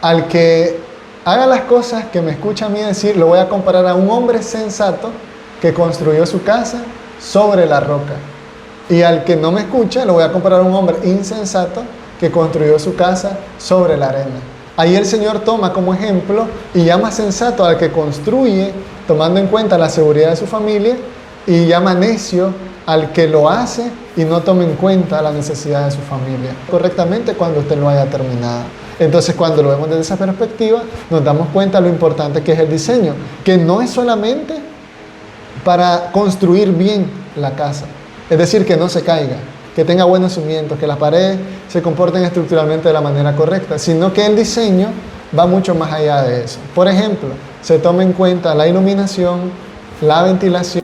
al que haga las cosas que me escucha a mí decir, lo voy a comparar a un hombre sensato que construyó su casa sobre la roca. Y al que no me escucha, lo voy a comparar a un hombre insensato que construyó su casa sobre la arena. Ahí el Señor toma como ejemplo y llama sensato al que construye tomando en cuenta la seguridad de su familia, y llama necio al que lo hace y no toma en cuenta la necesidad de su familia correctamente cuando usted lo haya terminado. Entonces, cuando lo vemos desde esa perspectiva, nos damos cuenta de lo importante que es el diseño, que no es solamente para construir bien la casa, es decir, que no se caiga, que tenga buenos cimientos, que las paredes se comporten estructuralmente de la manera correcta, sino que el diseño va mucho más allá de eso. Por ejemplo, se toma en cuenta la iluminación, la ventilación.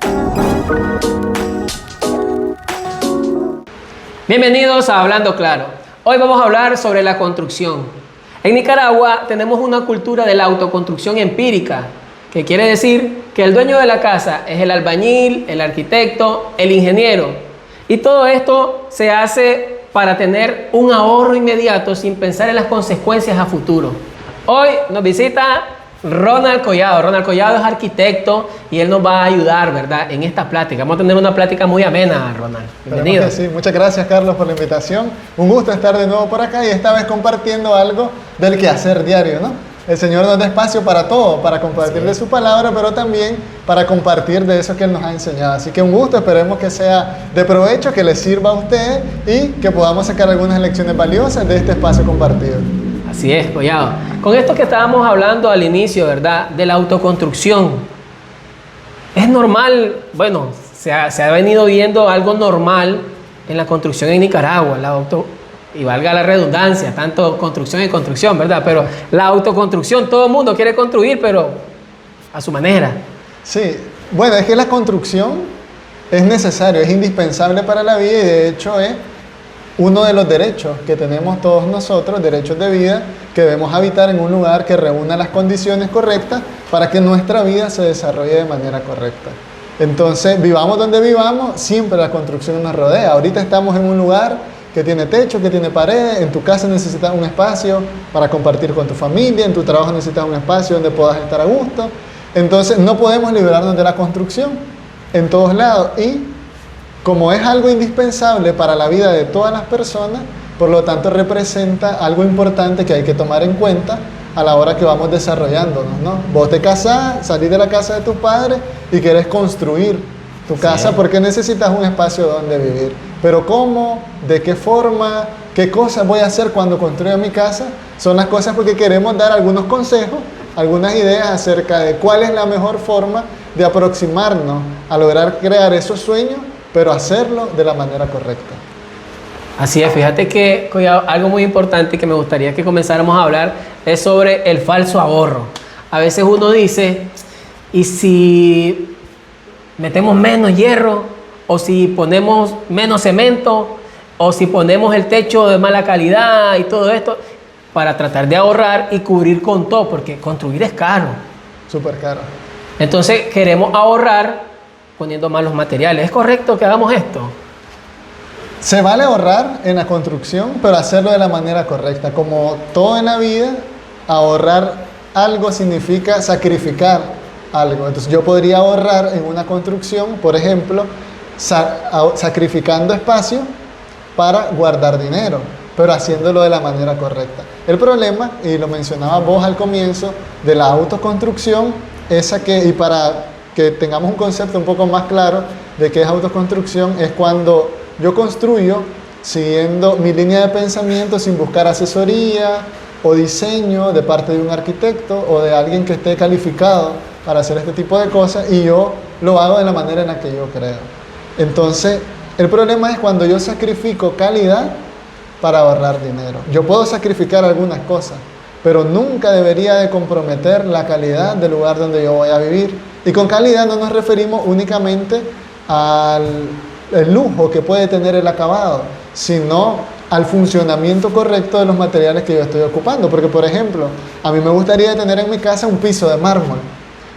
Bienvenidos a Hablando Claro. Hoy vamos a hablar sobre la construcción. En Nicaragua tenemos una cultura de la autoconstrucción empírica, que quiere decir que el dueño de la casa es el albañil, el arquitecto, el ingeniero. Y todo esto se hace para tener un ahorro inmediato sin pensar en las consecuencias a futuro. Hoy nos visita Ronald Collado. Ronald Collado es arquitecto y él nos va a ayudar, ¿verdad?, en esta plática. Vamos a tener una plática muy amena, Ronald. Bienvenido. Sí, muchas gracias, Carlos, por la invitación. Un gusto estar de nuevo por acá y esta vez compartiendo algo del quehacer diario, ¿no? El Señor nos da espacio para todo, para compartir de su palabra, pero también para compartir de eso que Él nos ha enseñado. Así que un gusto, esperemos que sea de provecho, que les sirva a ustedes y que podamos sacar algunas lecciones valiosas de este espacio compartido. Así es, Collado. Con esto que estábamos hablando al inicio, ¿verdad?, de la autoconstrucción. Es normal, bueno, se ha venido viendo algo normal en la construcción en Nicaragua, y valga la redundancia, tanto construcción y construcción, ¿verdad? Pero la autoconstrucción, todo el mundo quiere construir, pero a su manera. Sí, bueno, es que la construcción es necesario, es indispensable para la vida y de hecho es uno de los derechos que tenemos todos nosotros, derechos de vida, que debemos habitar en un lugar que reúna las condiciones correctas para que nuestra vida se desarrolle de manera correcta. Entonces, vivamos donde vivamos, siempre la construcción nos rodea. Ahorita estamos en un lugar que tiene techo, que tiene paredes, en tu casa necesitas un espacio para compartir con tu familia, en tu trabajo necesitas un espacio donde puedas estar a gusto. Entonces, no podemos librarnos de la construcción en todos lados y como es algo indispensable para la vida de todas las personas, por lo tanto representa algo importante que hay que tomar en cuenta a la hora que vamos desarrollándonos, ¿no? Vos te casás, salís de la casa de tus padres y querés construir tu casa porque necesitas un espacio donde vivir. Pero ¿cómo? ¿De qué forma? ¿Qué cosas voy a hacer cuando construya mi casa? Son las cosas porque queremos dar algunos consejos, algunas ideas acerca de cuál es la mejor forma de aproximarnos a lograr crear esos sueños, pero hacerlo de la manera correcta. Así es, fíjate que Collado, algo muy importante que me gustaría que comenzáramos a hablar es sobre el falso ahorro. A veces uno dice, ¿y si metemos menos hierro? ¿O si ponemos menos cemento? ¿O si ponemos el techo de mala calidad y todo esto? Para tratar de ahorrar y cubrir con todo, porque construir es caro. Súper caro. Entonces queremos ahorrar poniendo malos materiales. ¿Es correcto que hagamos esto? Se vale ahorrar en la construcción, pero hacerlo de la manera correcta. Como todo en la vida, ahorrar algo significa sacrificar algo. Entonces yo podría ahorrar en una construcción, por ejemplo, sacrificando espacio para guardar dinero, pero haciéndolo de la manera correcta. El problema, y lo mencionaba vos al comienzo, de la autoconstrucción, y para que tengamos un concepto un poco más claro de qué es autoconstrucción, es cuando yo construyo siguiendo mi línea de pensamiento sin buscar asesoría o diseño de parte de un arquitecto o de alguien que esté calificado para hacer este tipo de cosas y yo lo hago de la manera en la que yo creo. Entonces, el problema es cuando yo sacrifico calidad para ahorrar dinero. Yo puedo sacrificar algunas cosas, pero nunca debería de comprometer la calidad del lugar donde yo voy a vivir. Y con calidad no nos referimos únicamente al lujo que puede tener el acabado, sino al funcionamiento correcto de los materiales que yo estoy ocupando. Porque, por ejemplo, a mí me gustaría tener en mi casa un piso de mármol,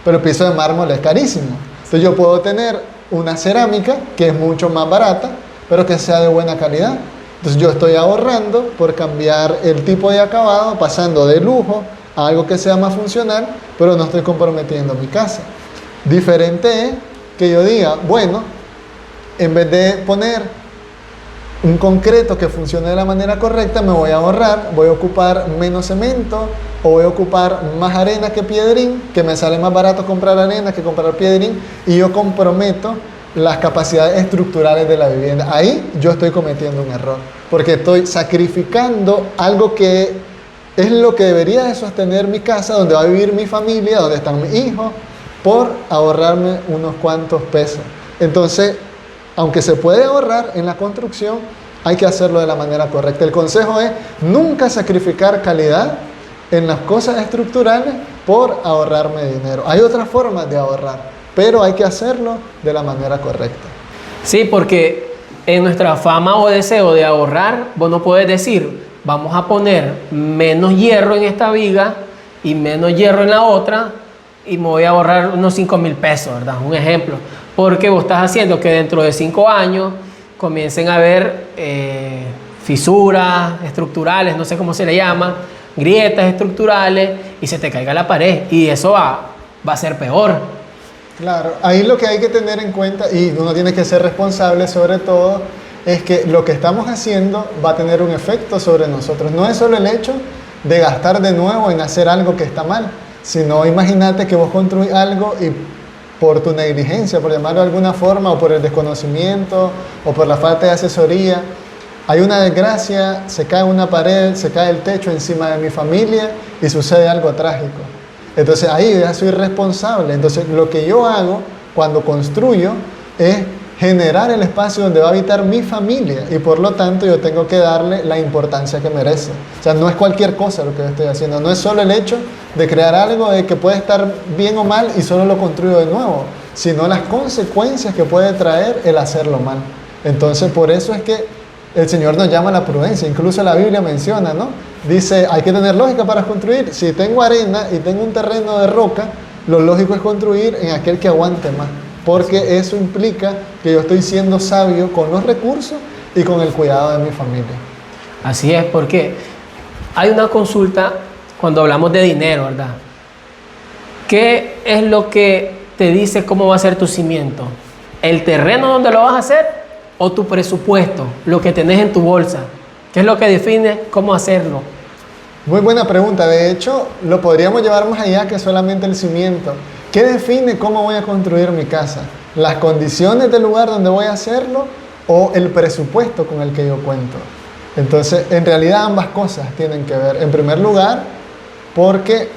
pero el piso de mármol es carísimo. Entonces yo puedo tener una cerámica que es mucho más barata, pero que sea de buena calidad. Entonces yo estoy ahorrando por cambiar el tipo de acabado, pasando de lujo a algo que sea más funcional, pero no estoy comprometiendo mi casa. Diferente es que yo diga, bueno, en vez de poner un concreto que funcione de la manera correcta, me voy a ahorrar, voy a ocupar menos cemento o voy a ocupar más arena que piedrín, que me sale más barato comprar arena que comprar piedrín, y yo comprometo las capacidades estructurales de la vivienda. Ahí yo estoy cometiendo un error, porque estoy sacrificando algo que es lo que debería de sostener mi casa, donde va a vivir mi familia, donde están mis hijos, por ahorrarme unos cuantos pesos. Entonces, aunque se puede ahorrar en la construcción, hay que hacerlo de la manera correcta. El consejo es nunca sacrificar calidad en las cosas estructurales por ahorrarme dinero. Hay otras formas de ahorrar, pero hay que hacerlo de la manera correcta. Sí, porque en nuestra afán o deseo de ahorrar, vos no puedes decir, vamos a poner menos hierro en esta viga y menos hierro en la otra y me voy a ahorrar unos 5,000 pesos, ¿verdad? Un ejemplo. Porque vos estás haciendo que dentro de 5 años comiencen a haber fisuras estructurales, no sé cómo se le llama, grietas estructurales, y se te caiga la pared. Y eso va a ser peor. Claro, ahí lo que hay que tener en cuenta, y uno tiene que ser responsable sobre todo, es que lo que estamos haciendo va a tener un efecto sobre nosotros. No es solo el hecho de gastar de nuevo en hacer algo que está mal, sino imagínate que vos construís algo y por tu negligencia, por llamarlo de alguna forma, o por el desconocimiento, o por la falta de asesoría, hay una desgracia, se cae una pared, se cae el techo encima de mi familia y sucede algo trágico. Entonces ahí ya soy responsable. Entonces lo que yo hago cuando construyo es generar el espacio donde va a habitar mi familia, y por lo tanto yo tengo que darle la importancia que merece. O sea, no es cualquier cosa lo que yo estoy haciendo, no es solo el hecho de crear algo de que puede estar bien o mal y solo lo construyo de nuevo, sino las consecuencias que puede traer el hacerlo mal. Entonces por eso es que el Señor nos llama a la prudencia. Incluso la Biblia menciona, ¿no? Dice, hay que tener lógica para construir. Si tengo arena y tengo un terreno de roca, lo lógico es construir en aquel que aguante más, porque eso implica que yo estoy siendo sabio con los recursos y con el cuidado de mi familia. Así es, porque hay una consulta cuando hablamos de dinero, ¿verdad? ¿Qué es lo que te dice cómo va a ser tu cimiento? ¿El terreno donde lo vas a hacer o tu presupuesto, lo que tenés en tu bolsa? ¿Qué es lo que define cómo hacerlo? Muy buena pregunta. De hecho, lo podríamos llevar más allá que solamente el cimiento. ¿Qué define cómo voy a construir mi casa? ¿Las condiciones del lugar donde voy a hacerlo o el presupuesto con el que yo cuento? Entonces, en realidad ambas cosas tienen que ver. En primer lugar, porque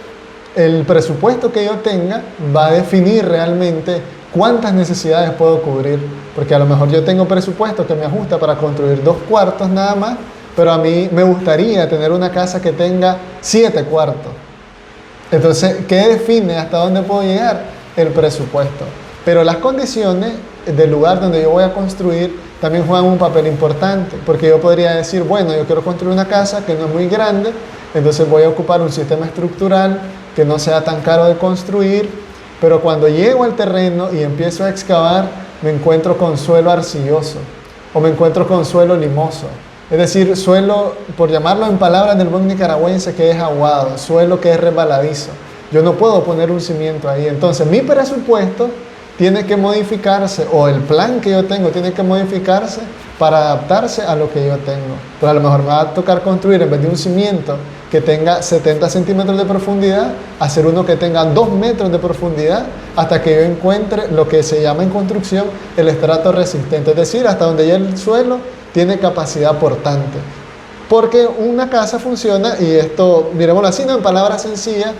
el presupuesto que yo tenga va a definir realmente cuántas necesidades puedo cubrir. Porque a lo mejor yo tengo presupuesto que me ajusta para construir 2 cuartos nada más, pero a mí me gustaría tener una casa que tenga 7 cuartos. Entonces, ¿qué define hasta dónde puedo llegar? El presupuesto. Pero las condiciones del lugar donde yo voy a construir también juegan un papel importante, porque yo podría decir, bueno, yo quiero construir una casa que no es muy grande, entonces voy a ocupar un sistema estructural que no sea tan caro de construir, pero cuando llego al terreno y empiezo a excavar, me encuentro con suelo arcilloso o me encuentro con suelo limoso. Es decir, suelo, por llamarlo en palabras del buen nicaragüense, que es aguado, suelo que es resbaladizo. Yo no puedo poner un cimiento ahí. Entonces, mi presupuesto tiene que modificarse, o el plan que yo tengo tiene que modificarse para adaptarse a lo que yo tengo. Pero a lo mejor me va a tocar construir, en vez de un cimiento que tenga 70 centímetros de profundidad, hacer uno que tenga 2 metros de profundidad, hasta que yo encuentre lo que se llama en construcción el estrato resistente. Es decir, hasta donde ya el suelo tiene capacidad portante. Porque una casa funciona, y esto, miremoslo así, ¿no? En palabras sencillas,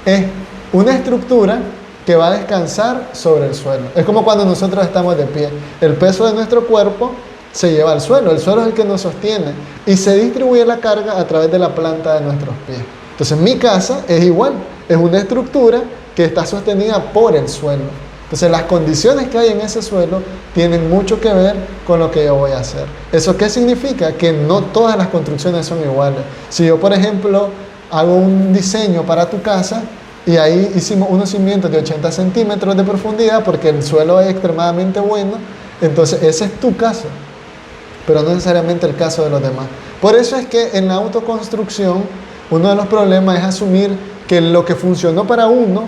es una estructura que va a descansar sobre el suelo. Es como cuando nosotros estamos de pie. El peso de nuestro cuerpo se lleva al suelo. El suelo es el que nos sostiene y se distribuye la carga a través de la planta de nuestros pies. Entonces mi casa es igual. Es una estructura que está sostenida por el suelo. Entonces las condiciones que hay en ese suelo tienen mucho que ver con lo que yo voy a hacer. ¿Eso qué significa? Que no todas las construcciones son iguales. Si yo, por ejemplo, hago un diseño para tu casa y ahí hicimos unos cimientos de 80 centímetros de profundidad porque el suelo es extremadamente bueno, entonces ese es tu caso. pero no necesariamente el caso de los demás. Por eso es que en la autoconstrucción uno de los problemas es asumir que lo que funcionó para uno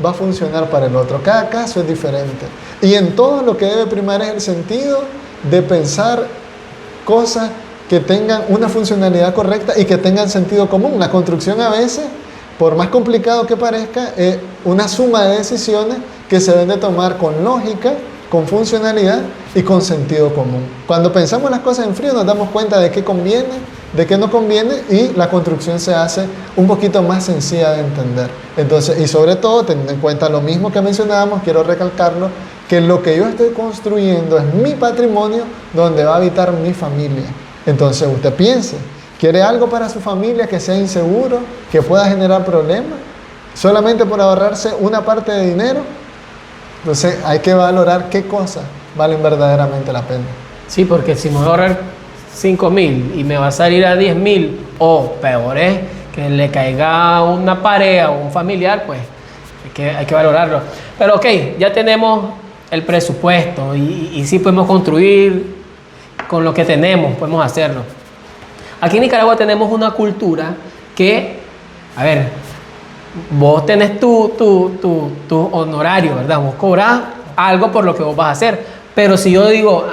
va a funcionar para el otro. Cada caso es diferente. Y en todo lo que debe primar es el sentido de pensar cosas que tengan una funcionalidad correcta y que tengan sentido común. La construcción a veces, por más complicado que parezca, es una suma de decisiones que se deben de tomar con lógica, con funcionalidad y con sentido común. Cuando pensamos las cosas en frío nos damos cuenta de qué conviene, de qué no conviene, y la construcción se hace un poquito más sencilla de entender. Entonces, y sobre todo, teniendo en cuenta lo mismo que mencionábamos, quiero recalcarlo, que lo que yo estoy construyendo es mi patrimonio donde va a habitar mi familia. Entonces usted piense, ¿quiere algo para su familia que sea inseguro, que pueda generar problemas, solamente por ahorrarse una parte de dinero? Entonces hay que valorar qué cosas valen verdaderamente la pena. Sí, porque si me voy a ahorrar 5.000 y me va a salir a 10.000, o peor es que le caiga una pareja o un familiar, pues hay que valorarlo. Pero ok, ya tenemos el presupuesto y sí podemos construir con lo que tenemos, podemos hacerlo. Aquí en Nicaragua tenemos una cultura que, a ver, vos tenés tu honorario, ¿verdad? Vos cobrás algo por lo que vos vas a hacer. Pero si yo digo,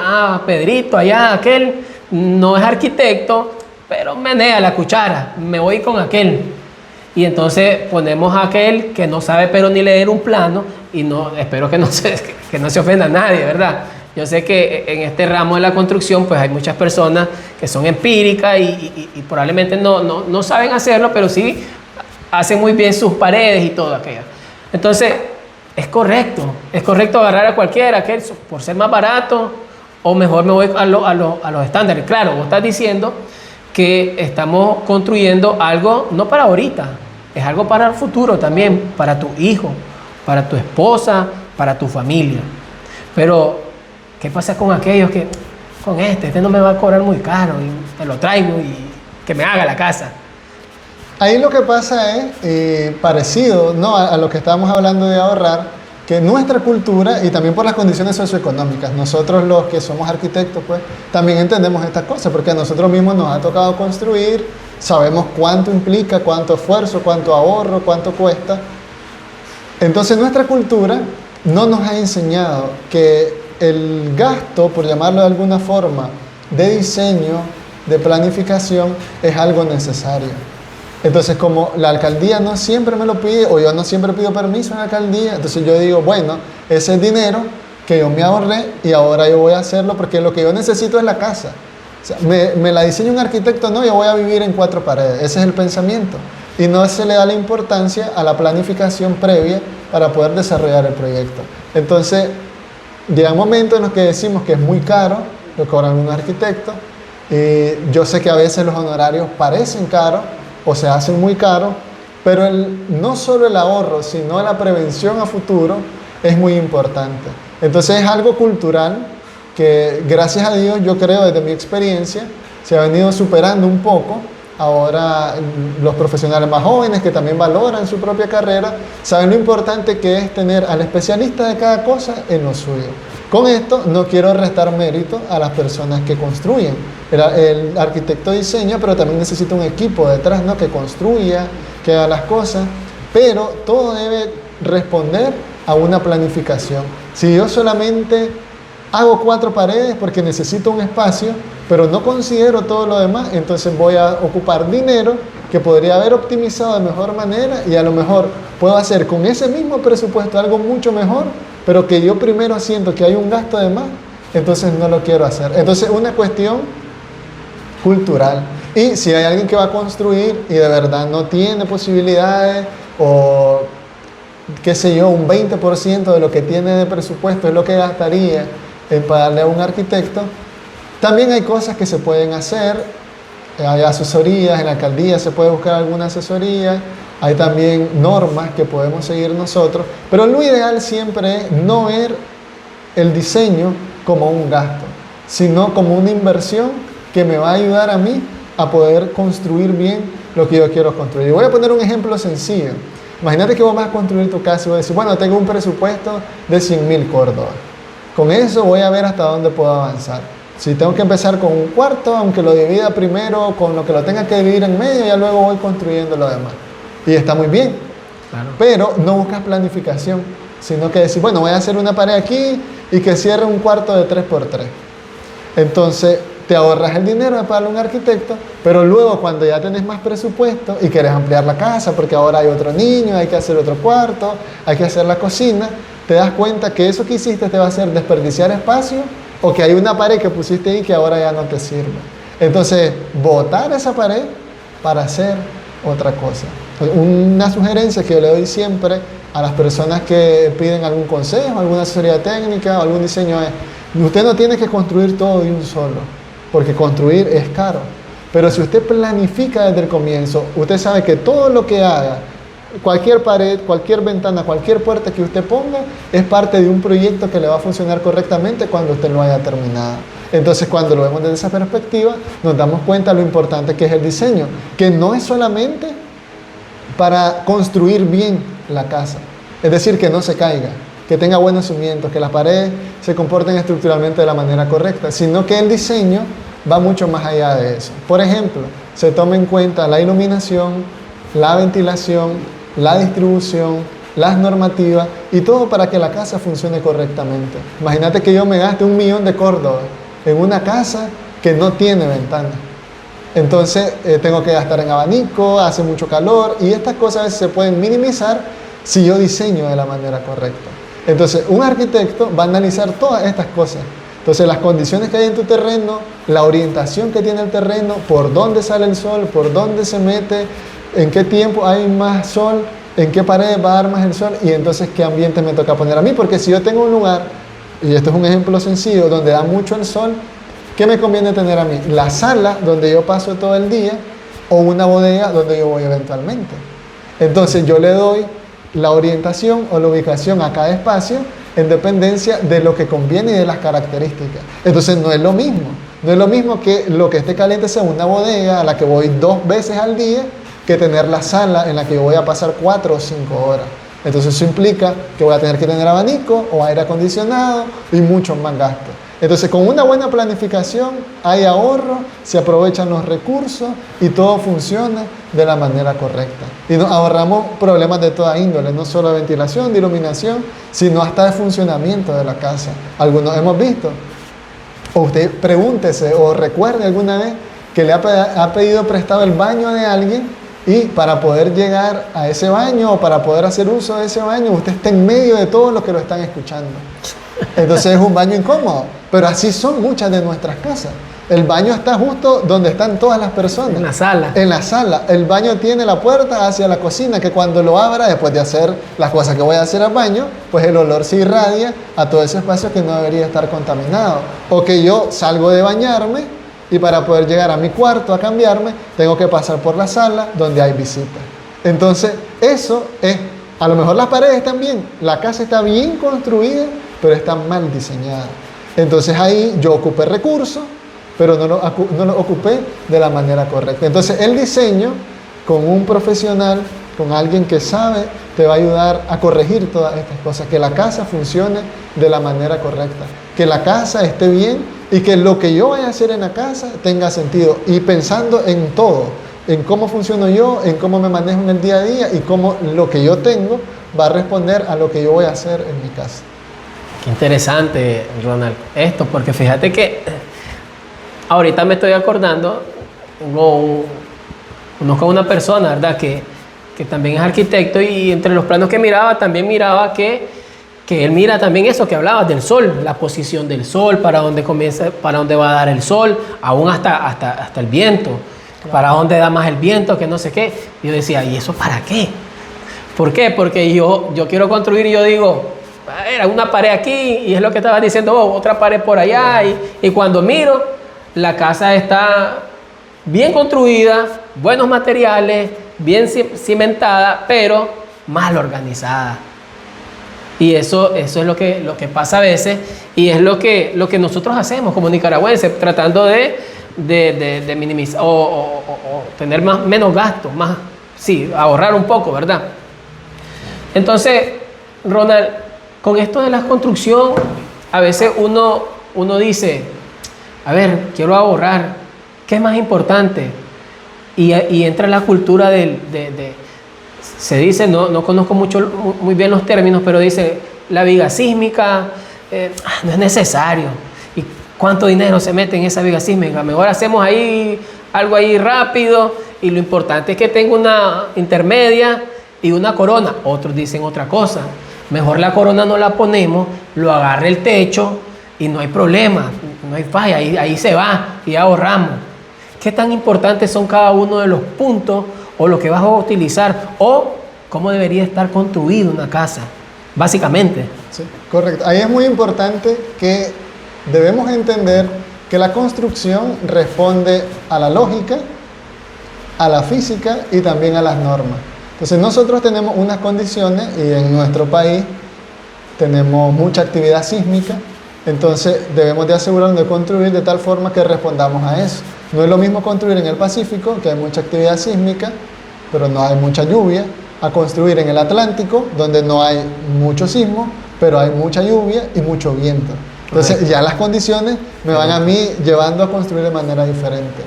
Pedrito, allá, aquel no es arquitecto, pero menea la cuchara, me voy con aquel. Y entonces ponemos a aquel que no sabe pero ni leer un plano, y no, espero que no se ofenda a nadie, ¿verdad? Yo sé que en este ramo de la construcción pues hay muchas personas que son empíricas y probablemente no saben hacerlo, pero sí hacen muy bien sus paredes y todo aquello. Entonces, es correcto agarrar a cualquiera, aquel por ser más barato, o mejor me voy a los estándares. Claro, vos estás diciendo que estamos construyendo algo no para ahorita, es algo para el futuro también, para tu hijo, para tu esposa, para tu familia. Pero, ¿qué pasa con aquellos que, con este no me va a cobrar muy caro y te lo traigo y que me haga la casa? Ahí lo que pasa es parecido, ¿no?, a lo que estábamos hablando de ahorrar, que nuestra cultura, y también por las condiciones socioeconómicas, nosotros los que somos arquitectos, pues también entendemos estas cosas, porque a nosotros mismos nos ha tocado construir, sabemos cuánto implica, cuánto esfuerzo, cuánto ahorro, cuánto cuesta. Entonces nuestra cultura no nos ha enseñado que el gasto, por llamarlo de alguna forma, de diseño, de planificación, es algo necesario. Entonces, como la alcaldía no siempre me lo pide, o yo no siempre pido permiso en la alcaldía, entonces yo digo, bueno, ese es dinero que yo me ahorré y ahora yo voy a hacerlo porque lo que yo necesito es la casa. O sea, me la diseña un arquitecto, no, yo voy a vivir en 4 paredes. Ese es el pensamiento. Y no se le da la importancia a la planificación previa para poder desarrollar el proyecto. Entonces, llega un momento en los que decimos que es muy caro, lo cobran un arquitecto. Yo sé que a veces los honorarios parecen caros, o se hacen muy caros, pero no solo el ahorro, sino la prevención a futuro es muy importante. Entonces es algo cultural que, gracias a Dios, yo creo desde mi experiencia, se ha venido superando un poco. Ahora los profesionales más jóvenes que también valoran su propia carrera, saben lo importante que es tener al especialista de cada cosa en lo suyo. Con esto no quiero restar mérito a las personas que construyen. El arquitecto diseña, pero también necesita un equipo detrás, ¿no?, que construya, que haga las cosas, pero todo debe responder a una planificación. Si yo solamente hago 4 paredes porque necesito un espacio, pero no considero todo lo demás, entonces voy a ocupar dinero que podría haber optimizado de mejor manera, y a lo mejor puedo hacer con ese mismo presupuesto algo mucho mejor, pero que yo primero siento que hay un gasto de más, entonces no lo quiero hacer. Entonces una cuestión cultural. Y si hay alguien que va a construir y de verdad no tiene posibilidades, o qué sé yo, un 20% de lo que tiene de presupuesto es lo que gastaría en pagarle a un arquitecto, también hay cosas que se pueden hacer. Hay asesorías, en la alcaldía se puede buscar alguna asesoría, hay también normas que podemos seguir nosotros, pero lo ideal siempre es no ver el diseño como un gasto, sino como una inversión que me va a ayudar a mí a poder construir bien lo que yo quiero construir. Y voy a poner un ejemplo sencillo. Imagínate que vos vas a construir tu casa y vas a decir, bueno, tengo un presupuesto de 100.000 córdobas. Con eso voy a ver hasta dónde puedo avanzar. Si tengo que empezar con un cuarto, aunque lo divida primero con lo que lo tenga que dividir en medio, ya luego voy construyendo lo demás. Y está muy bien. Claro. Pero no buscas planificación, sino que decir, bueno, voy a hacer una pared aquí y que cierre un cuarto de 3x3. Entonces, te ahorras el dinero de pagarle a un arquitecto, pero luego cuando ya tenés más presupuesto y querés ampliar la casa, porque ahora hay otro niño, hay que hacer otro cuarto, hay que hacer la cocina, te das cuenta que eso que hiciste te va a hacer desperdiciar espacio o que hay una pared que pusiste ahí que ahora ya no te sirve. Entonces, botar esa pared para hacer otra cosa. Una sugerencia que yo le doy siempre a las personas que piden algún consejo, alguna asesoría técnica o algún diseño es, usted no tiene que construir todo de un solo, porque construir es caro. Pero si usted planifica desde el comienzo, usted sabe que todo lo que haga, cualquier pared, cualquier ventana, cualquier puerta que usted ponga, es parte de un proyecto que le va a funcionar correctamente cuando usted lo haya terminado. Entonces, cuando lo vemos desde esa perspectiva, nos damos cuenta de lo importante que es el diseño, que no es solamente para construir bien la casa, es decir, que no se caiga, que tenga buenos cimientos, que las paredes se comporten estructuralmente de la manera correcta, sino que el diseño va mucho más allá de eso. Por ejemplo, se toma en cuenta la iluminación, la ventilación, la distribución, las normativas y todo para que la casa funcione correctamente. Imagínate que yo me gaste 1 millón de córdobas en una casa que no tiene ventana. Entonces tengo que gastar en abanico, hace mucho calor y estas cosas a veces se pueden minimizar si yo diseño de la manera correcta. Entonces un arquitecto va a analizar todas estas cosas. Entonces las condiciones que hay en tu terreno, la orientación que tiene el terreno, por dónde sale el sol, por dónde se mete, en qué tiempo hay más sol, en qué paredes va a dar más el sol y entonces qué ambiente me toca poner a mí. Porque si yo tengo un lugar, y esto es un ejemplo sencillo, donde da mucho el sol, ¿qué me conviene tener a mí? La sala donde yo paso todo el día o una bodega donde yo voy eventualmente. Entonces yo le doy la orientación o la ubicación a cada espacio en dependencia de lo que conviene y de las características. Entonces no es lo mismo. No es lo mismo que lo que esté caliente sea una bodega a la que voy 2 veces al día que tener la sala en la que yo voy a pasar 4 o 5 horas. Entonces eso implica que voy a tener que tener abanico o aire acondicionado y muchos más gastos. Entonces con una buena planificación hay ahorro, se aprovechan los recursos y todo funciona de la manera correcta. Y nos ahorramos problemas de toda índole, no solo de ventilación, de iluminación, sino hasta de funcionamiento de la casa. Algunos hemos visto. O usted pregúntese o recuerde alguna vez que le ha pedido prestado el baño de alguien y para poder llegar a ese baño o para poder hacer uso de ese baño, usted está en medio de todos los que lo están escuchando. Entonces es un baño incómodo, pero así son muchas de nuestras casas. El baño está justo donde están todas las personas. En la sala. En la sala. El baño tiene la puerta hacia la cocina, que cuando lo abra, después de hacer las cosas que voy a hacer al baño, pues el olor se irradia a todo ese espacio que no debería estar contaminado. O que yo salgo de bañarme y para poder llegar a mi cuarto a cambiarme, tengo que pasar por la sala donde hay visitas. Entonces, eso es, a lo mejor las paredes están bien, la casa está bien construida, pero está mal diseñada. Entonces ahí yo ocupé recursos, pero no lo ocupé de la manera correcta. Entonces el diseño con un profesional, con alguien que sabe, te va a ayudar a corregir todas estas cosas, que la casa funcione de la manera correcta, que la casa esté bien y que lo que yo vaya a hacer en la casa tenga sentido. Y pensando en todo, en cómo funciono yo, en cómo me manejo en el día a día y cómo lo que yo tengo va a responder a lo que yo voy a hacer en mi casa. Qué interesante, Ronald, esto, porque fíjate que ahorita me estoy acordando, conozco a una persona, ¿verdad?, que también es arquitecto y entre los planos que miraba, también miraba que él mira también eso que hablabas del sol, la posición del sol, para dónde comienza, para dónde va a dar el sol, aún hasta el viento, claro, para dónde da más el viento, que no sé qué. Yo decía, ¿y eso para qué? ¿Por qué? Porque yo quiero construir y yo digo, era una pared aquí y es lo que estaba diciendo, otra pared por allá, y cuando miro, la casa está bien construida, buenos materiales, bien cimentada, pero mal organizada. Y eso es lo que pasa a veces y es lo que nosotros hacemos como nicaragüenses, tratando de minimizar o tener menos gastos, ahorrar un poco, ¿verdad? Entonces, Ronald, con esto de la construcción, a veces uno dice, a ver, quiero ahorrar, ¿qué es más importante? Y entra la cultura se dice, no conozco muy bien los términos, pero dice, la viga sísmica no es necesario. ¿Y cuánto dinero se mete en esa viga sísmica? Mejor hacemos ahí algo ahí rápido y lo importante es que tenga una intermedia y una corona. Otros dicen otra cosa. Mejor la corona no la ponemos, lo agarre el techo y no hay problema, no hay falla, ahí se va y ahorramos. ¿Qué tan importantes son cada uno de los puntos o lo que vas a utilizar o cómo debería estar construida una casa, básicamente? Sí, correcto. Ahí es muy importante que debemos entender que la construcción responde a la lógica, a la física y también a las normas. Entonces nosotros tenemos unas condiciones y en nuestro país tenemos mucha actividad sísmica, entonces debemos de asegurarnos de construir de tal forma que respondamos a eso. No es lo mismo construir en el Pacífico, que hay mucha actividad sísmica, pero no hay mucha lluvia, a construir en el Atlántico, donde no hay mucho sismo, pero hay mucha lluvia y mucho viento. Entonces ya las condiciones me van a mí llevando a construir de manera diferente.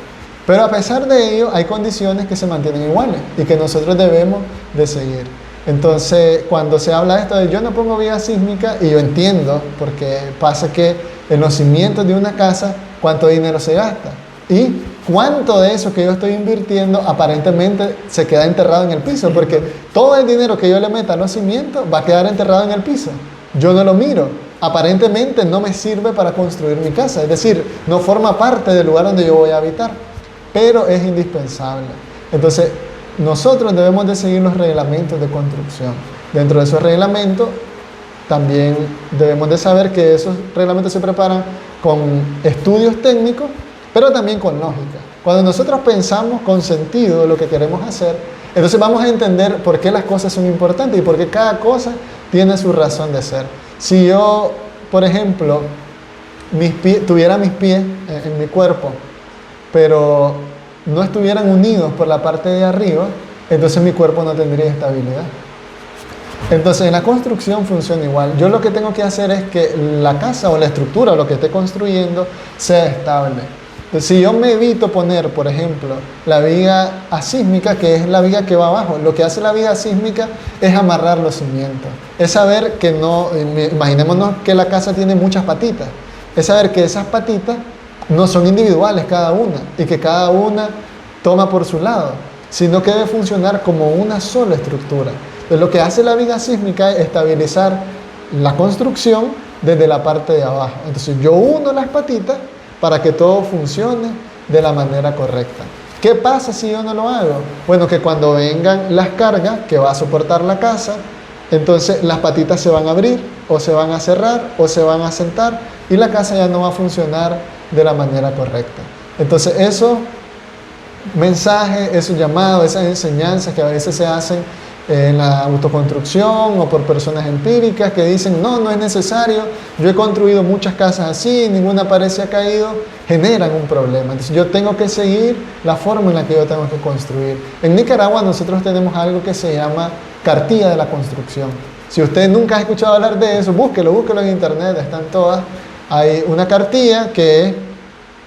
Pero a pesar de ello, hay condiciones que se mantienen iguales y que nosotros debemos de seguir. Entonces, cuando se habla de esto de yo no pongo viga sísmica, y yo entiendo, porque pasa que en los cimientos de una casa, ¿cuánto dinero se gasta? Y cuánto de eso que yo estoy invirtiendo aparentemente se queda enterrado en el piso, porque todo el dinero que yo le meta a los cimientos va a quedar enterrado en el piso. Yo no lo miro. Aparentemente no me sirve para construir mi casa, es decir, no forma parte del lugar donde yo voy a habitar, pero es indispensable. Entonces, nosotros debemos de seguir los reglamentos de construcción. Dentro de esos reglamentos, también debemos de saber que esos reglamentos se preparan con estudios técnicos, pero también con lógica. Cuando nosotros pensamos con sentido lo que queremos hacer, entonces vamos a entender por qué las cosas son importantes y por qué cada cosa tiene su razón de ser. Si yo, por ejemplo, tuviera mis pies en mi cuerpo, pero no estuvieran unidos por la parte de arriba, entonces mi cuerpo no tendría estabilidad. Entonces en la construcción funciona igual. Yo lo que tengo que hacer es que la casa o la estructura o lo que esté construyendo sea estable. Entonces, si yo me evito poner, por ejemplo, la viga asísmica, que es la viga que va abajo, lo que hace la viga asísmica es amarrar los cimientos. Es saber que no, imaginémonos que la casa tiene muchas patitas, es saber que esas patitas no son individuales cada una y que cada una toma por su lado, sino que debe funcionar como una sola estructura. Entonces, lo que hace la viga sísmica es estabilizar la construcción desde la parte de abajo. Entonces yo uno las patitas para que todo funcione de la manera correcta. ¿Qué pasa si yo no lo hago? Bueno, que cuando vengan las cargas que va a soportar la casa, entonces las patitas se van a abrir o se van a cerrar o se van a sentar y la casa ya no va a funcionar de la manera correcta. Entonces esos mensajes, esos llamados, esas enseñanzas que a veces se hacen en la autoconstrucción o por personas empíricas que dicen no es necesario, yo he construido muchas casas así, ninguna pared se ha caído, generan un problema. Entonces yo tengo que seguir la forma en la que yo tengo que construir. En Nicaragua nosotros tenemos algo que se llama cartilla de la construcción. Si usted nunca ha escuchado hablar de eso, búsquelo en internet, están todas. Hay una cartilla que es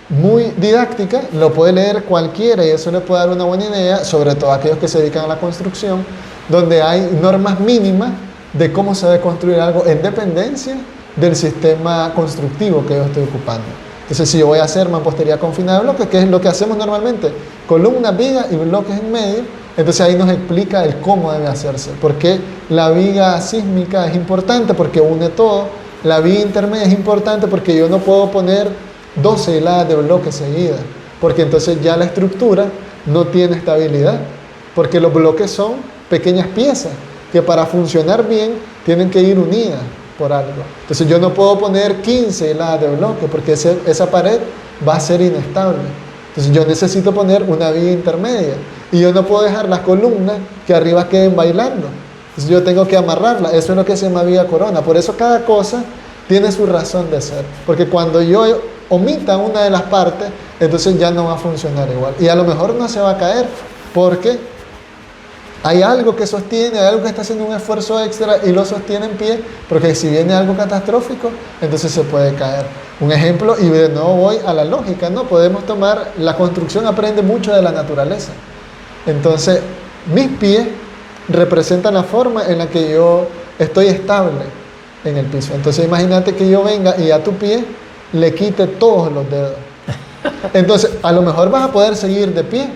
muy didáctica, lo puede leer cualquiera y eso le puede dar una buena idea, sobre todo aquellos que se dedican a la construcción, donde hay normas mínimas de cómo se debe construir algo en dependencia del sistema constructivo que yo estoy ocupando. Entonces, si yo voy a hacer mampostería confinada de bloques, que es lo que hacemos normalmente, columnas, vigas y bloques en medio, entonces ahí nos explica el cómo debe hacerse. Porque la viga sísmica es importante porque une todo, la viga intermedia es importante porque yo no puedo poner 12 hiladas de bloques seguidas, porque entonces ya la estructura no tiene estabilidad, porque los bloques son pequeñas piezas que para funcionar bien tienen que ir unidas por algo. Entonces yo no puedo poner 15 hiladas de bloque porque esa pared va a ser inestable. Entonces yo necesito poner una viga intermedia y yo no puedo dejar las columnas que arriba queden bailando. Entonces yo tengo que amarrarlas. Eso es lo que se llama viga corona. Por eso cada cosa tiene su razón de ser. Porque cuando yo omita una de las partes, entonces ya no va a funcionar igual. Y a lo mejor no se va a caer porque hay algo que sostiene, hay algo que está haciendo un esfuerzo extra y lo sostiene en pie, porque si viene algo catastrófico, entonces se puede caer. Un ejemplo, y de nuevo voy a la lógica, ¿no? Podemos tomar, la construcción aprende mucho de la naturaleza. Entonces, mis pies representan la forma en la que yo estoy estable en el piso. Entonces, imagínate que yo venga y a tu pie le quite todos los dedos. Entonces, a lo mejor vas a poder seguir de pie,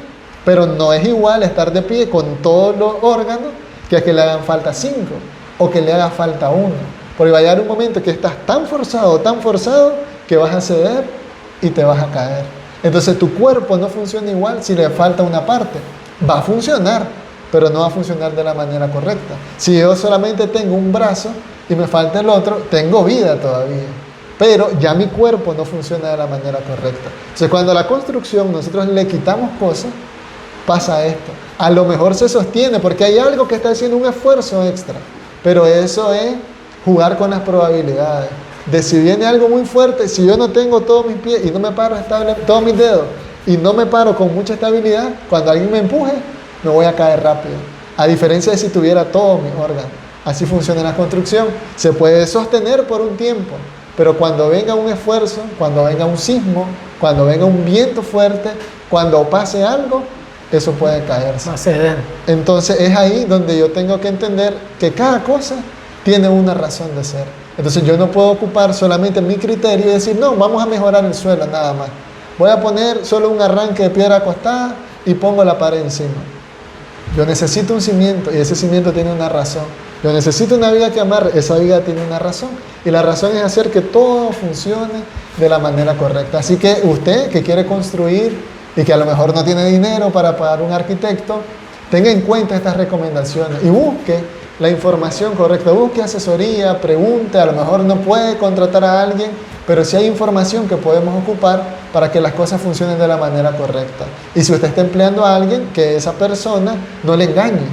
pero no es igual estar de pie con todos los órganos que a que le hagan falta 5 o que le haga falta 1. Porque va a llegar un momento que estás tan forzado, que vas a ceder y te vas a caer. Entonces tu cuerpo no funciona igual si le falta una parte. Va a funcionar, pero no va a funcionar de la manera correcta. Si yo solamente tengo un brazo y me falta el otro, tengo vida todavía. Pero ya mi cuerpo no funciona de la manera correcta. Entonces cuando a la construcción nosotros le quitamos cosas, pasa esto. A lo mejor se sostiene porque hay algo que está haciendo un esfuerzo extra. Pero eso es jugar con las probabilidades. De si viene algo muy fuerte, si yo no tengo todos mis pies y no me paro estable, todos mis dedos, y no me paro con mucha estabilidad, cuando alguien me empuje, me voy a caer rápido. A diferencia de si tuviera todos mis órganos. Así funciona la construcción. Se puede sostener por un tiempo, pero cuando venga un esfuerzo, cuando venga un sismo, cuando venga un viento fuerte, cuando pase algo, eso puede caerse. Va a ceder. Entonces es ahí donde yo tengo que entender que cada cosa tiene una razón de ser. Entonces yo no puedo ocupar solamente mi criterio y decir, no, vamos a mejorar el suelo nada más. Voy a poner solo un arranque de piedra acostada y pongo la pared encima. Yo necesito un cimiento y ese cimiento tiene una razón. Yo necesito una viga que amarre, esa viga tiene una razón. Y la razón es hacer que todo funcione de la manera correcta. Así que usted que quiere construir y que a lo mejor no tiene dinero para pagar un arquitecto, tenga en cuenta estas recomendaciones y busque la información correcta, busque asesoría, pregunte, a lo mejor no puede contratar a alguien, pero sí hay información que podemos ocupar para que las cosas funcionen de la manera correcta. Y si usted está empleando a alguien, que esa persona no le engañe,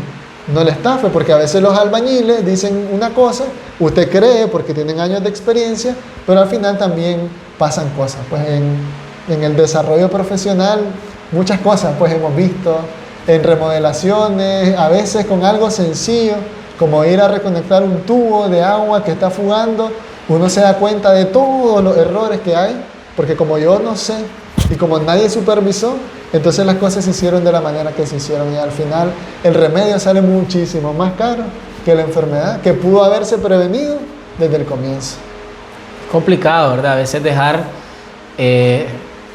no le estafe, porque a veces los albañiles dicen una cosa, usted cree porque tienen años de experiencia, pero al final también pasan cosas. Pues en el desarrollo profesional, muchas cosas pues hemos visto, en remodelaciones, a veces con algo sencillo, como ir a reconectar un tubo de agua que está fugando, uno se da cuenta de todos los errores que hay, porque como yo no sé y como nadie supervisó, entonces las cosas se hicieron de la manera que se hicieron y al final el remedio sale muchísimo más caro que la enfermedad que pudo haberse prevenido desde el comienzo. Complicado, ¿verdad? A veces dejar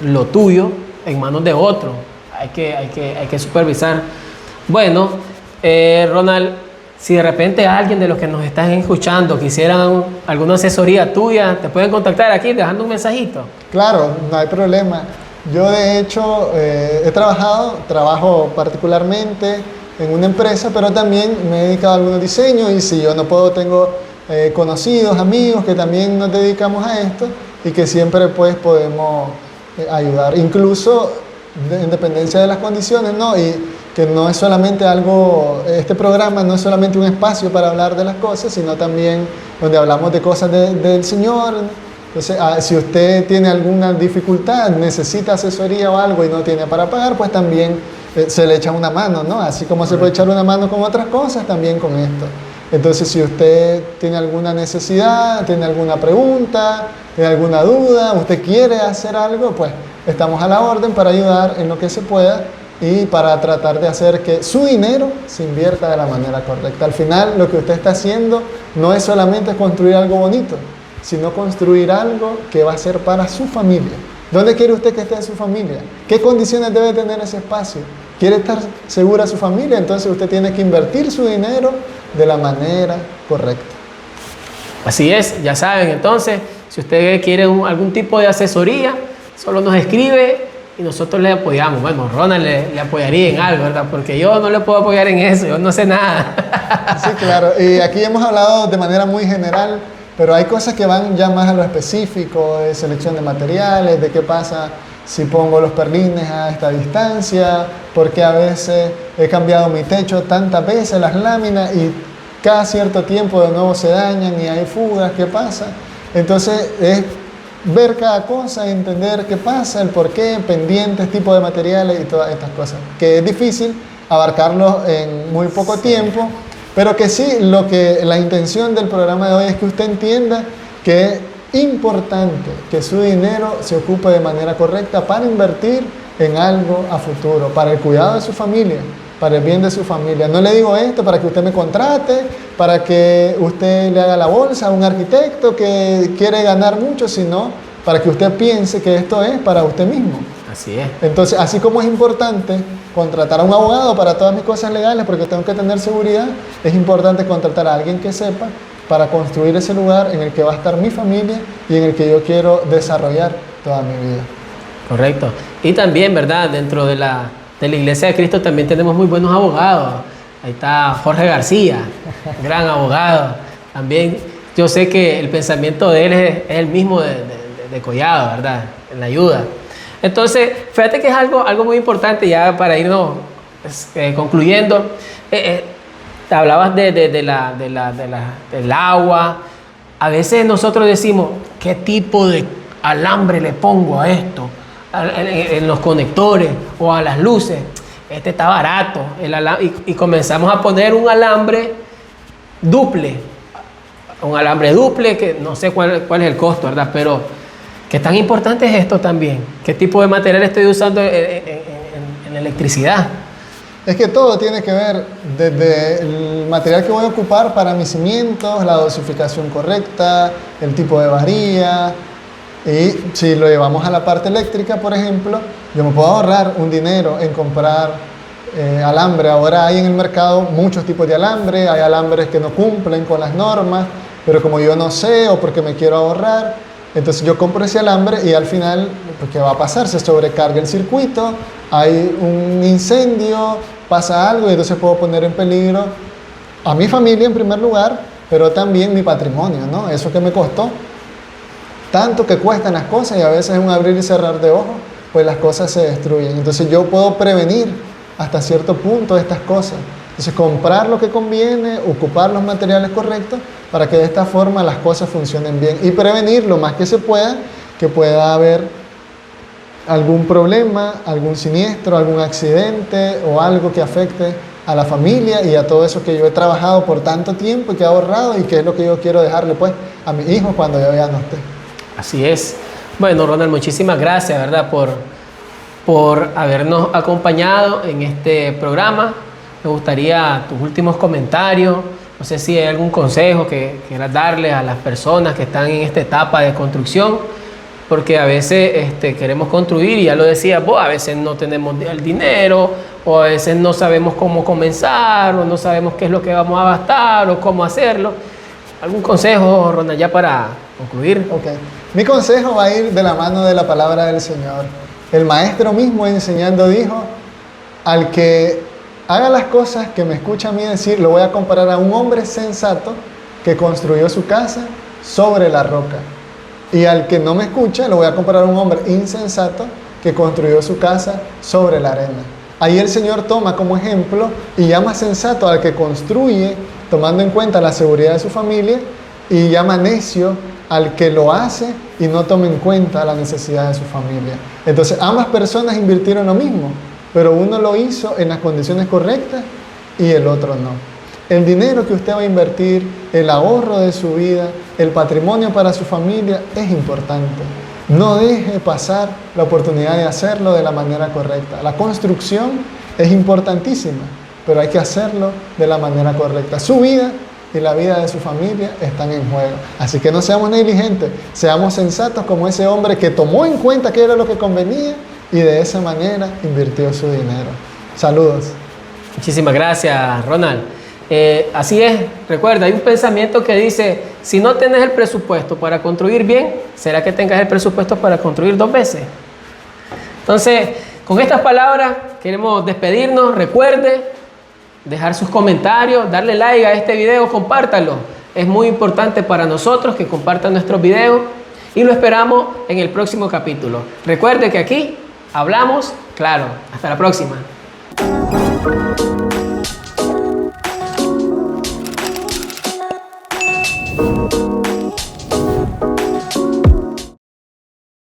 lo tuyo en manos de otro. Hay que supervisar. Bueno, Ronald, si de repente alguien de los que nos están escuchando quisieran alguna asesoría tuya, te pueden contactar aquí dejando un mensajito. Claro, no hay problema. Yo de hecho trabajo particularmente en una empresa, pero también me he dedicado a algunos diseños y si yo no puedo, tengo conocidos, amigos que también nos dedicamos a esto y que siempre pues podemos ayudar, incluso en dependencia de las condiciones, ¿no? Y que no es solamente algo, este programa no es solamente un espacio para hablar de las cosas, sino también donde hablamos de cosas del Señor. Entonces, si usted tiene alguna dificultad, necesita asesoría o algo y no tiene para pagar, pues también se le echa una mano, ¿no? Así como se puede echar una mano con otras cosas, también con esto. Entonces, si usted tiene alguna necesidad, tiene alguna pregunta, tiene alguna duda, usted quiere hacer algo, pues estamos a la orden para ayudar en lo que se pueda y para tratar de hacer que su dinero se invierta de la manera correcta. Al final, lo que usted está haciendo no es solamente construir algo bonito, sino construir algo que va a ser para su familia. ¿Dónde quiere usted que esté su familia? ¿Qué condiciones debe tener ese espacio? ¿Quiere estar segura su familia? Entonces usted tiene que invertir su dinero de la manera correcta. Así es, ya saben, entonces, si usted quiere algún tipo de asesoría, solo nos escribe y nosotros le apoyamos. Bueno, Ronald le apoyaría en algo, ¿verdad? Porque yo no le puedo apoyar en eso, yo no sé nada. Sí, claro. Y aquí hemos hablado de manera muy general, pero hay cosas que van ya más a lo específico, de selección de materiales, de qué pasa si pongo los perlines a esta distancia, porque a veces he cambiado mi techo tantas veces, las láminas, y cada cierto tiempo de nuevo se dañan y hay fugas, ¿qué pasa? Entonces es ver cada cosa, entender qué pasa, el por qué, pendientes, tipo de materiales y todas estas cosas, que es difícil abarcarlos en muy poco tiempo, pero que sí, la intención del programa de hoy es que usted entienda que importante que su dinero se ocupe de manera correcta para invertir en algo a futuro, para el cuidado de su familia, para el bien de su familia. No le digo esto para que usted me contrate, para que usted le haga la bolsa a un arquitecto que quiere ganar mucho, sino para que usted piense que esto es para usted mismo. Así es. Entonces, así como es importante contratar a un abogado para todas mis cosas legales, porque tengo que tener seguridad, es importante contratar a alguien que sepa para construir ese lugar en el que va a estar mi familia y en el que yo quiero desarrollar toda mi vida. Correcto. Y también, ¿verdad? Dentro de la Iglesia de Cristo también tenemos muy buenos abogados. Ahí está Jorge García, gran abogado. También yo sé que el pensamiento de él es el mismo de Collado, ¿verdad? En la ayuda. Entonces, fíjate que es algo muy importante ya para irnos concluyendo. Hablabas del agua. A veces nosotros decimos, ¿qué tipo de alambre le pongo a esto? En los conectores o a las luces. Este está barato. Y comenzamos a poner un alambre duple. Un alambre duple que no sé cuál es el costo, ¿verdad? Pero qué tan importante es esto también. ¿Qué tipo de material estoy usando en electricidad? Es que todo tiene que ver desde el material que voy a ocupar para mis cimientos, la dosificación correcta, el tipo de varilla. Y si lo llevamos a la parte eléctrica, por ejemplo, yo me puedo ahorrar un dinero en comprar alambre. Ahora hay en el mercado muchos tipos de alambre, hay alambres que no cumplen con las normas, pero como yo no sé o porque me quiero ahorrar, entonces yo compro ese alambre y al final, pues, ¿qué va a pasar? Se sobrecarga el circuito, hay un incendio, pasa algo y entonces puedo poner en peligro a mi familia en primer lugar, pero también mi patrimonio, ¿no? Eso que me costó, tanto que cuestan las cosas y a veces es un abrir y cerrar de ojos, pues las cosas se destruyen. Entonces yo puedo prevenir hasta cierto punto estas cosas. Entonces comprar lo que conviene, ocupar los materiales correctos para que de esta forma las cosas funcionen bien y prevenir lo más que se pueda, que pueda haber algún problema, algún siniestro, algún accidente o algo que afecte a la familia y a todo eso que yo he trabajado por tanto tiempo y que he ahorrado y que es lo que yo quiero dejarle pues a mis hijos cuando yo ya no esté. Así es. Bueno, Ronald, muchísimas gracias, ¿verdad? Por habernos acompañado en este programa. Me gustaría tus últimos comentarios. No sé si hay algún consejo que quieras darle a las personas que están en esta etapa de construcción, porque a veces queremos construir y ya lo decías vos, a veces no tenemos el dinero o a veces no sabemos cómo comenzar o no sabemos qué es lo que vamos a gastar o cómo hacerlo. ¿Algún consejo, Ronald, ya para concluir? Ok. Mi consejo va a ir de la mano de la palabra del Señor. El maestro mismo enseñando dijo, al que haga las cosas que me escucha a mí decir, lo voy a comparar a un hombre sensato que construyó su casa sobre la roca. Y al que no me escucha, lo voy a comparar a un hombre insensato que construyó su casa sobre la arena. Ahí el Señor toma como ejemplo y llama sensato al que construye, tomando en cuenta la seguridad de su familia, y llama necio al que lo hace y no toma en cuenta la necesidad de su familia. Entonces ambas personas invirtieron lo mismo, pero uno lo hizo en las condiciones correctas y el otro no. El dinero que usted va a invertir, el ahorro de su vida, el patrimonio para su familia es importante. No deje pasar la oportunidad de hacerlo de la manera correcta. La construcción es importantísima, pero hay que hacerlo de la manera correcta. Su vida y la vida de su familia están en juego. Así que no seamos negligentes, seamos sensatos como ese hombre que tomó en cuenta qué era lo que convenía y de esa manera invirtió su dinero. Saludos. Muchísimas gracias, Ronald. Así es, recuerda, hay un pensamiento que dice, si no tienes el presupuesto para construir bien, ¿será que tengas el presupuesto para construir 2 veces? Entonces, con estas palabras queremos despedirnos. Recuerde dejar sus comentarios, darle like a este video, compártalo. Es muy importante para nosotros que compartan nuestros videos y lo esperamos en el próximo capítulo. Recuerde que aquí hablamos claro. Hasta la próxima.